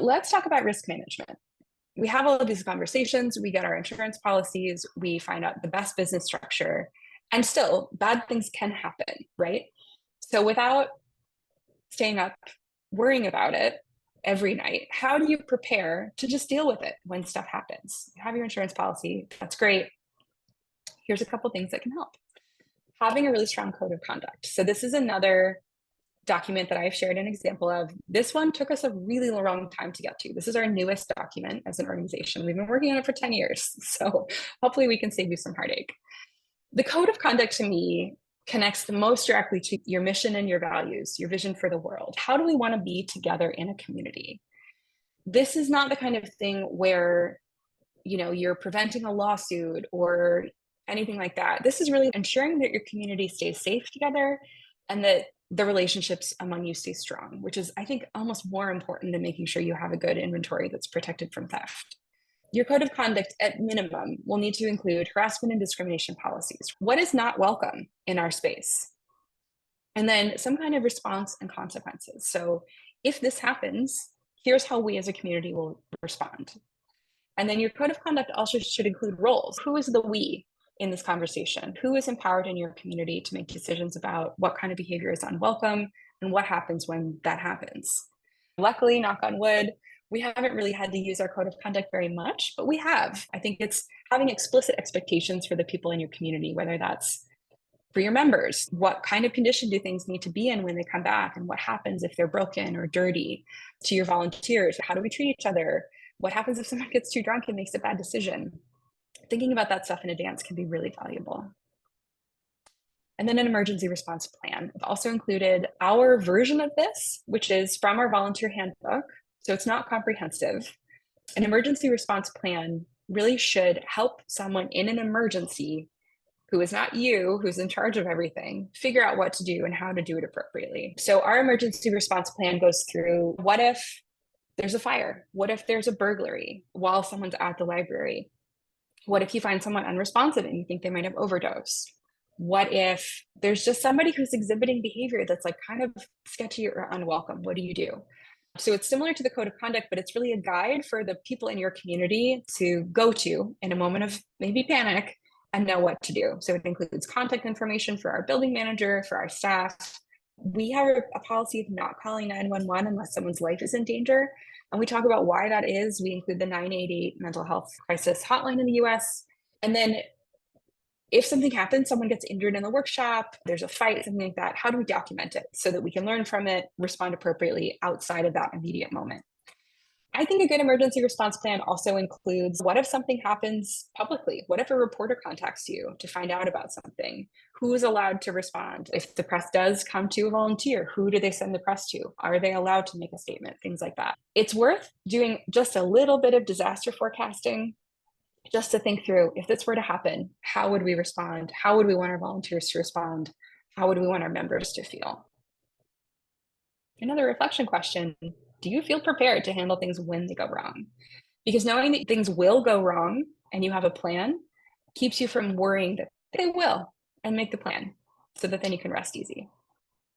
Let's talk about risk management. We have all of these conversations, we get our insurance policies, we find out the best business structure, and still bad things can happen, right? So without staying up worrying about it every night, how do you prepare to just deal with it when stuff happens? You have your insurance policy, that's great. Here's a couple things that can help. Having a really strong code of conduct. So this is another document that I've shared an example of. This one took us a really long time to get to. This is our newest document as an organization. We've been working on it for 10 years. So hopefully we can save you some heartache. The code of conduct to me connects the most directly to your mission and your values, your vision for the world. How do we want to be together in a community? This is not the kind of thing where, you're preventing a lawsuit or anything like that. This is really ensuring that your community stays safe together and that the relationships among you stay strong, which is, I think, almost more important than making sure you have a good inventory that's protected from theft. Your code of conduct, at minimum, will need to include harassment and discrimination policies. What is not welcome in our space? And then some kind of response and consequences. So if this happens, here's how we as a community will respond. And then your code of conduct also should include roles. Who is the we in this conversation? Who is empowered in your community to make decisions about what kind of behavior is unwelcome and what happens when that happens? Luckily, knock on wood, we haven't really had to use our code of conduct very much, but we have. I think it's having explicit expectations for the people in your community, whether that's for your members. What kind of condition do things need to be in when they come back? And what happens if they're broken or dirty? To your volunteers, how do we treat each other? What happens if someone gets too drunk and makes a bad decision? Thinking about that stuff in advance can be really valuable. And then an emergency response plan. I've also included our version of this, which is from our volunteer handbook. So it's not comprehensive. An emergency response plan really should help someone in an emergency who is not you, who's in charge of everything, figure out what to do and how to do it appropriately. So our emergency response plan goes through, what if there's a fire? What if there's a burglary while someone's at the library? What if you find someone unresponsive and you think they might have overdosed? What if there's just somebody who's exhibiting behavior that's like kind of sketchy or unwelcome? What do you do? So it's similar to the code of conduct, but it's really a guide for the people in your community to go to in a moment of maybe panic and know what to do. So it includes contact information for our building manager, for our staff. We have a policy of not calling 911 unless someone's life is in danger. And we talk about why that is. We include the 988 mental health crisis hotline in the US. And then if something happens, someone gets injured in the workshop, there's a fight, something like that, how do we document it so that we can learn from it, respond appropriately outside of that immediate moment? I think a good emergency response plan also includes, what if something happens publicly? What if a reporter contacts you to find out about something? Who is allowed to respond? If the press does come to a volunteer, who do they send the press to? Are they allowed to make a statement? Things like that. It's worth doing just a little bit of disaster forecasting just to think through, if this were to happen, how would we respond? How would we want our volunteers to respond? How would we want our members to feel? Another reflection question: do you feel prepared to handle things when they go wrong? Because knowing that things will go wrong and you have a plan keeps you from worrying that they will, and make the plan so that then you can rest easy.